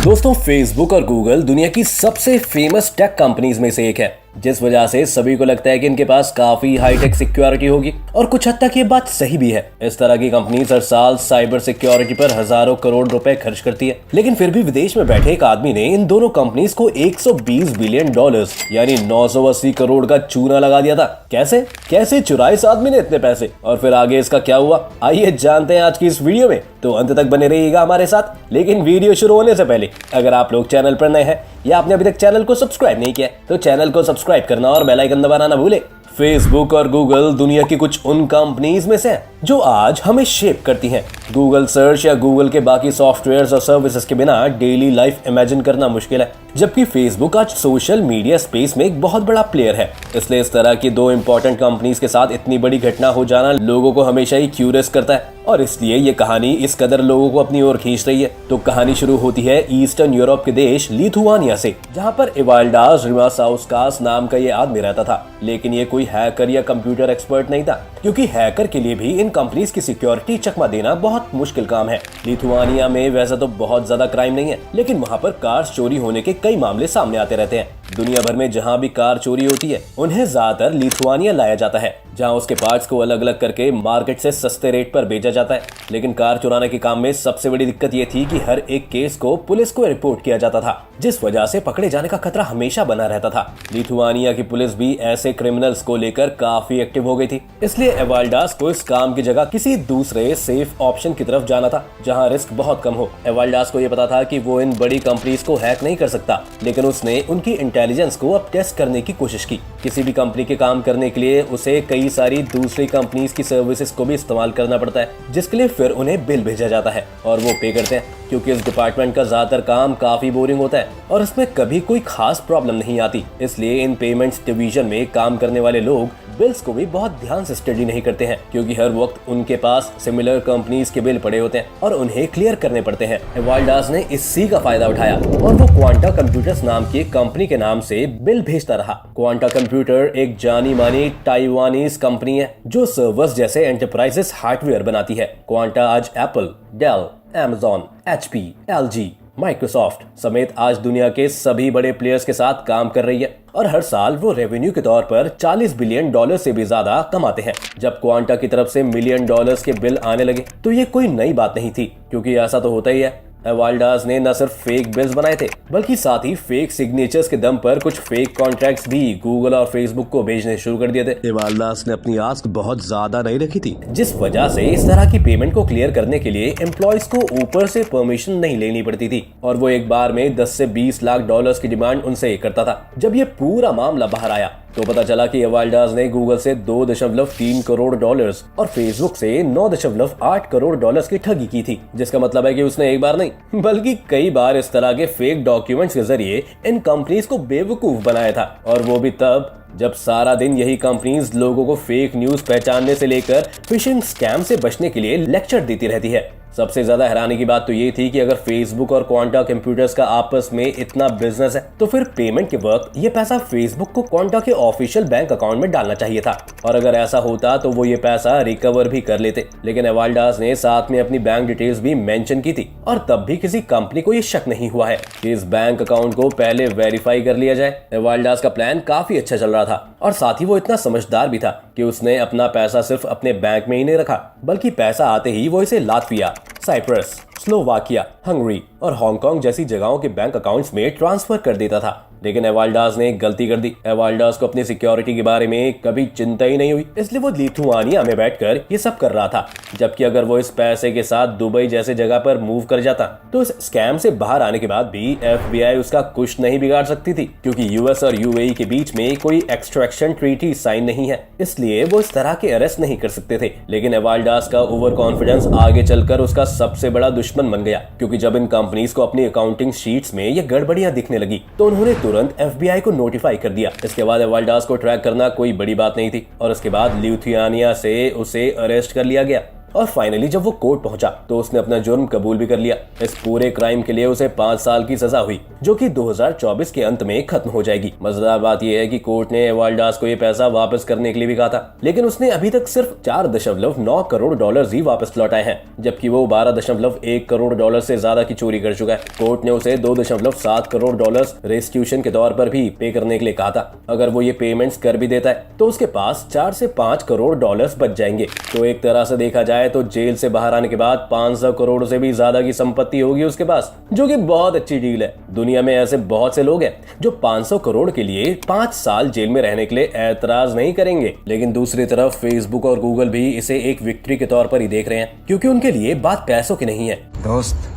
दोस्तों, फेसबुक और गूगल दुनिया की सबसे फेमस टेक कंपनीज में से एक है, जिस वजह से सभी को लगता है कि इनके पास काफी हाईटेक सिक्योरिटी होगी और कुछ हद तक ये बात सही भी है। इस तरह की कंपनीज हर साल साइबर सिक्योरिटी पर हजारों करोड़ रुपए खर्च करती है, लेकिन फिर भी विदेश में बैठे एक आदमी ने इन दोनों कंपनीज को 120 बिलियन डॉलर्स यानी 980 करोड़ का चूना लगा दिया था। कैसे कैसे चुराए इस आदमी ने इतने पैसे, और फिर आगे इसका क्या हुआ, आइए जानते हैं आज की इस वीडियो में। तो अंत तक बने रहिएगा हमारे साथ। लेकिन वीडियो शुरू होने से पहले अगर आप लोग चैनल पर नए हैं या आपने अभी तक चैनल को सब्सक्राइब नहीं किया तो चैनल को सब्सक्राइब करना और बेल आइकन दबाना ना भूले। फेसबुक और गूगल दुनिया की कुछ उन कंपनीज में से हैं जो आज हमें शेप करती हैं। गूगल सर्च या गूगल के बाकी सॉफ्टवेयर्स और सर्विसेज के बिना डेली लाइफ इमेजिन करना मुश्किल है, जबकि फेसबुक आज सोशल मीडिया स्पेस में एक बहुत बड़ा प्लेयर है। इसलिए इस तरह की दो इंपॉर्टेंट कंपनीज के साथ इतनी बड़ी घटना हो जाना लोगों को हमेशा ही क्यूरियस करता है, और इसलिए ये कहानी इस कदर लोगों को अपनी ओर खींच रही है। तो कहानी शुरू होती है ईस्टर्न यूरोप के देश लिथुआनिया से, जहाँ पर इवाल्डास रिमासाउस्कास नाम का ये आदमी रहता था। लेकिन ये कोई हैकर या कंप्यूटर एक्सपर्ट नहीं था, क्योंकि हैकर के लिए भी इन कंपनीज की सिक्योरिटी चकमा देना बहुत मुश्किल काम है। लिथुआनिया में वैसे तो बहुत ज्यादा क्राइम नहीं है, लेकिन वहाँ पर कार चोरी होने के कई मामले सामने आते रहते हैं। दुनिया भर में जहाँ भी कार चोरी होती है उन्हें ज्यादातर लिथुआनिया लाया जाता है, जहाँ उसके पार्ट्स को अलग अलग करके मार्केट से सस्ते रेट पर बेचा जाता है। लेकिन कार चुराने के काम में सबसे बड़ी दिक्कत ये थी कि हर एक केस को पुलिस को रिपोर्ट किया जाता था, जिस वजह से पकड़े जाने का खतरा हमेशा बना रहता था। लिथुआनिया की पुलिस भी ऐसे क्रिमिनल्स को लेकर काफी एक्टिव हो गई थी, इसलिए एवाल्डास को इस काम की जगह किसी दूसरे सेफ ऑप्शन की तरफ जाना था, जहाँ रिस्क बहुत कम हो। एवाल्डास को ये पता था कि वो इन बड़ी कंपनीज को हैक नहीं कर सकता, लेकिन उसने उनकी इंटेलिजेंस को अब टेस्ट करने की कोशिश की। किसी भी कंपनी के काम करने के लिए उसे कई सारी दूसरी कंपनीज की सर्विसेज को भी इस्तेमाल करना पड़ता है, जिसके लिए फिर उन्हें बिल भेजा जाता है और वो पे करते हैं। क्योंकि इस डिपार्टमेंट का ज्यादातर काम काफी बोरिंग होता है और इसमें कभी कोई खास प्रॉब्लम नहीं आती, इसलिए इन पेमेंट्स डिवीजन में काम करने वाले लोग बिल्स को भी बहुत ध्यान से स्टडी नहीं करते हैं, क्योंकि हर वक्त उनके पास सिमिलर कंपनीज के बिल पड़े होते हैं और उन्हें क्लियर करने पड़ते हैं। एवाल्डास ने इसी का फायदा उठाया और वो क्वांटा कंप्यूटर्स नाम की कंपनी के नाम से बिल भेजता रहा। क्वांटा कंप्यूटर एक जानी मानी ताइवानीज कंपनी है जो सर्वर्स जैसे एंटरप्राइजेस हार्डवेयर बनाती है। क्वांटा आज Apple, Dell, Amazon, HP, LG, Microsoft समेत आज दुनिया के सभी बड़े प्लेयर्स के साथ काम कर रही है और हर साल वो रेवेन्यू के तौर पर 40 बिलियन डॉलर से भी ज्यादा कमाते हैं। जब क्वांटा की तरफ से मिलियन डॉलर्स के बिल आने लगे तो ये कोई नई बात नहीं थी, क्योंकि ऐसा तो होता ही है। एवाल्डास ने न सिर्फ फेक बिल्स बनाए थे, बल्कि साथ ही फेक सिग्नेचर्स के दम पर कुछ फेक कॉन्ट्रैक्ट्स भी गूगल और फेसबुक को भेजने शुरू कर दिए थे। एवाल्डास ने अपनी आस्क बहुत ज्यादा नहीं रखी थी, जिस वजह से इस तरह की पेमेंट को क्लियर करने के लिए एम्प्लॉयज को ऊपर से परमिशन नहीं लेनी पड़ती थी, और वो एक बार में 10 से 20 लाख डॉलर्स की डिमांड उनसे करता था। जब ये पूरा मामला बाहर आया तो पता चला कि एवाल्डास ने गूगल से 2.3 करोड़ डॉलर्स और फेसबुक से 9.8 करोड़ डॉलर्स की ठगी की थी, जिसका मतलब है कि उसने एक बार नहीं बल्कि कई बार इस तरह के फेक डॉक्यूमेंट्स के जरिए इन कंपनीज को बेवकूफ बनाया था, और वो भी तब जब सारा दिन यही कंपनीज लोगों को फेक न्यूज पहचानने से लेकर फिशिंग स्कैम से बचने के लिए लेक्चर देती रहती है। सबसे ज्यादा हैरानी की बात तो ये थी कि अगर फेसबुक और क्वांटा कंप्यूटर्स का आपस में इतना बिजनेस है तो फिर पेमेंट के वक्त ये पैसा फेसबुक को क्वांटा के ऑफिशियल बैंक अकाउंट में डालना चाहिए था, और अगर ऐसा होता तो वो ये पैसा रिकवर भी कर लेते। लेकिन एवाल्डास ने साथ में अपनी बैंक डिटेल्स भी मेंशन की थी, और तब भी किसी कंपनी को ये शक नहीं हुआ है कि इस बैंक अकाउंट को पहले वेरीफाई कर लिया जाए। एवाल्डास का प्लान काफी अच्छा चल रहा था, और साथ ही वो इतना समझदार भी था कि उसने अपना पैसा सिर्फ अपने बैंक में ही नहीं रखा, बल्कि पैसा आते ही वो इसे लातविया, साइप्रस, स्लोवाकिया, हंगरी और हांगकांग जैसी जगहों के बैंक अकाउंट्स में ट्रांसफर कर देता था। लेकिन एवाल्डास ने एक गलती कर दी। एवाल्डास को अपनी सिक्योरिटी के बारे में कभी चिंता ही नहीं हुई, इसलिए वो लिथुआनिया में बैठकर ये सब कर रहा था। जबकि अगर वो इस पैसे के साथ दुबई जैसे जगह पर मूव कर जाता तो इस स्कैम से बाहर आने के बाद भी FBI उसका कुछ नहीं बिगाड़ सकती थी, क्योंकि US और UAE के बीच में कोई एक्सट्रैक्शन ट्रीटी साइन नहीं है, इसलिए वो इस तरह के अरेस्ट नहीं कर सकते थे। लेकिन एवाल्डास का ओवर कॉन्फिडेंस आगे चलकर उसका सबसे बड़ा दुश्मन बन गया, क्योंकि जब इन कंपनीज को अपनी अकाउंटिंग शीट्स में ये गड़बड़ियां दिखने लगी तो उन्होंने तुरंत FBI को नोटिफाई कर दिया। इसके बाद एवाल्डास को ट्रैक करना कोई बड़ी बात नहीं थी, और इसके बाद लिथुआनिया से उसे अरेस्ट कर लिया गया। और फाइनली जब वो कोर्ट पहुंचा तो उसने अपना जुर्म कबूल भी कर लिया। इस पूरे क्राइम के लिए उसे 5 साल की सजा हुई, जो कि 2024 के अंत में खत्म हो जाएगी। मजेदार बात यह है कि कोर्ट ने एवाल्डास को ये पैसा वापस करने के लिए भी कहा था, लेकिन उसने अभी तक सिर्फ 4.9 करोड़ डॉलर ही वापस लौटाए हैं, जबकि वो 12.1 करोड़ डॉलर से ज्यादा की चोरी कर चुका है। कोर्ट ने उसे 2.7 करोड़ डॉलर रेस्टिट्यूशन के तौर पर भी पे करने के लिए कहा था। अगर वो ये पेमेंट्स कर भी देता है तो उसके पास 4 से 5 करोड़ डॉलर्स बच जाएंगे। तो एक तरह से देखा जाए तो जेल से बाहर आने के बाद 500 करोड़ से भी ज्यादा की संपत्ति होगी उसके पास, जो कि बहुत अच्छी डील है। दुनिया में ऐसे बहुत से लोग हैं जो 500 करोड़ के लिए 5 साल जेल में रहने के लिए ऐतराज नहीं करेंगे। लेकिन दूसरी तरफ फेसबुक और गूगल भी इसे एक विक्ट्री के तौर पर ही देख रहे हैं, क्योंकि उनके लिए बात पैसों की नहीं है। दोस्त,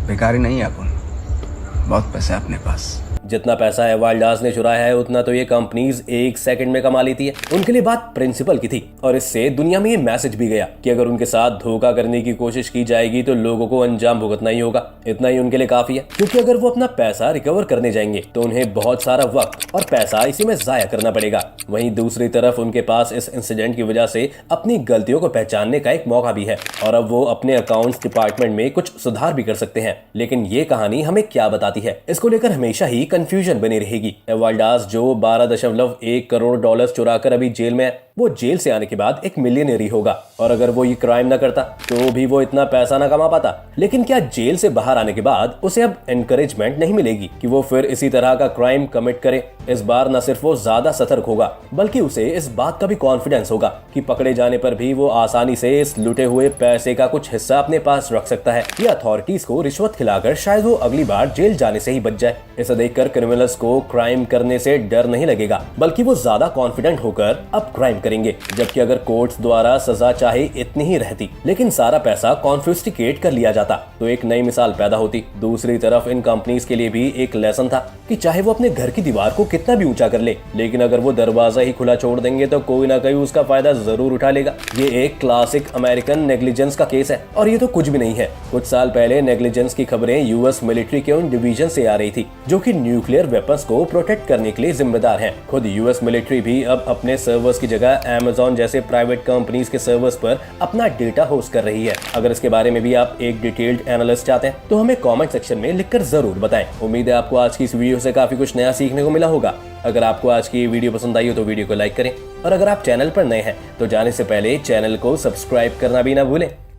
बेकारी नहीं है अपन, बहुत पैसा है अपने पास। जितना पैसा एवाल्डास ने चुराया है उतना तो ये कंपनीज 1 सेकंड में कमा लेती है। उनके लिए बात प्रिंसिपल की थी, और इससे दुनिया में ये मैसेज भी गया कि अगर उनके साथ धोखा करने की कोशिश की जाएगी तो लोगों को अंजाम भुगतना ही होगा। इतना ही उनके लिए काफी है, क्योंकि अगर वो अपना पैसा रिकवर करने जाएंगे तो उन्हें बहुत सारा वक्त और पैसा इसी में जाया करना पड़ेगा। वहीं दूसरी तरफ उनके पास इस इंसिडेंट की वजह से अपनी गलतियों को पहचानने का एक मौका भी है, और अब वो अपने अकाउंट्स डिपार्टमेंट में कुछ सुधार भी कर सकते हैं। लेकिन ये कहानी हमें क्या बताती है, इसको लेकर हमेशा ही कंफ्यूजन बनी रहेगी। एवाल्डास जो 12.1 करोड़ डॉलर चुराकर अभी जेल में है, वो जेल से आने के बाद एक मिलियनर ही होगा, और अगर वो ये क्राइम ना करता तो भी वो इतना पैसा ना कमा पाता। लेकिन क्या जेल से बाहर आने के बाद उसे अब एनकरेजमेंट नहीं मिलेगी कि वो फिर इसी तरह का क्राइम कमिट करे? इस बार न सिर्फ वो ज्यादा सतर्क होगा, बल्कि उसे इस बात का भी कॉन्फिडेंस होगा कि पकड़े जाने पर भी वो आसानी से इस लुटे हुए पैसे का कुछ हिस्सा अपने पास रख सकता है, या अथॉरिटीज को रिश्वत खिलाकर शायद वो अगली बार जेल जाने से ही बच जाए। इसे देखकर क्रिमिनल्स को क्राइम करने से डर नहीं लगेगा, बल्कि वो ज्यादा कॉन्फिडेंट होकर अब क्राइम करेंगे। जबकि अगर कोर्ट्स द्वारा सजा चाहे इतनी ही रहती, लेकिन सारा पैसा कॉन्फिस्टिकेट कर लिया जाता, तो एक नई मिसाल पैदा होती। दूसरी तरफ इन कंपनीज के लिए भी एक लेसन था कि चाहे वो अपने घर की दीवार को कितना भी ऊंचा कर ले, लेकिन अगर वो दरवाजा ही खुला छोड़ देंगे तो कोई ना कोई उसका फायदा जरूर उठा लेगा। ये एक क्लासिक अमेरिकन नेग्लिजेंस का केस है, और ये तो कुछ भी नहीं है। कुछ साल पहले नेग्लिजेंस की खबरें यूएस मिलिट्री के उन डिवीजन से आ रही थी जो कि न्यूक्लियर वेपन्स को प्रोटेक्ट करने के लिए जिम्मेदार हैं। खुद यूएस मिलिट्री भी अब अपने सर्वर्स की जगह Amazon जैसे प्राइवेट कंपनीज के सर्वर्स पर अपना डेटा होस्ट कर रही है। अगर इसके बारे में भी आप एक डिटेल्ड एनालिस्ट चाहते हैं तो हमें कमेंट सेक्शन में लिखकर जरूर बताएं। उम्मीद है आपको आज की इस वीडियो से काफी कुछ नया सीखने को मिला होगा। अगर आपको आज की वीडियो पसंद आई हो तो वीडियो को लाइक करें, और अगर आप चैनल पर नए हैं तो जाने से पहले चैनल को सब्सक्राइब करना भी ना भूलें।